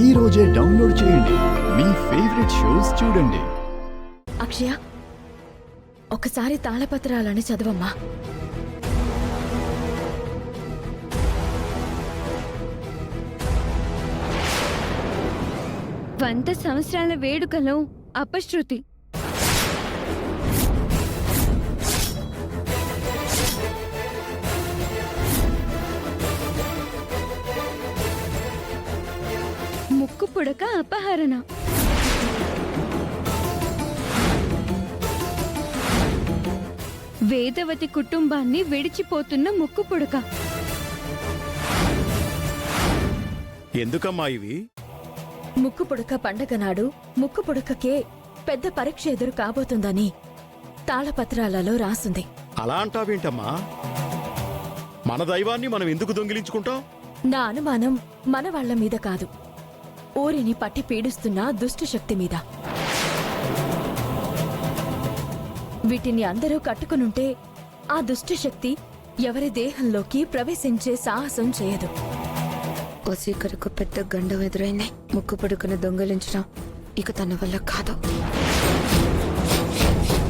ఈ రోజే డౌన్లోడ్ చేయండి. మీ ఫేవరెట్ షోస్ చూడండి. అక్షయ, ఒకసారి తాళపత్రాలని చదవమ్మా. వంద సంవత్సరాల వేడుకలో అపశృతి. ముక్కు పుడక అపహరణ. వేదవతి కుటుంబాన్ని విడిచిపోతున్న ముక్కు పుడక. ఎందుకమ్మా ఇవి? ముక్కు పుడక పండగ నాడు ముక్కు పుడకకే పెద్ద పరీక్ష ఎదురు కాబోతుందని తాళపత్రాలలో రాసుంది. అలా అంటావేంటమ్మా? మన దైవాన్ని మనం ఎందుకు దొంగిలించుకుంటాం? నా అనుమానం మన వాళ్ల మీద కాదు, ఊరిని పట్టి పీడిస్తున్న దుష్టశక్తి మీద. వీటిని అందరూ కట్టుకునుంటే ఆ దుష్టశక్తి ఎవరి దేహంలోకి ప్రవేశించే సాహసం చేయదు. వసీకరకు పెద్ద గండం ఎదురైంది. ముక్కు పొడుకును దొంగలించడం ఇక తన వల్ల కాదు.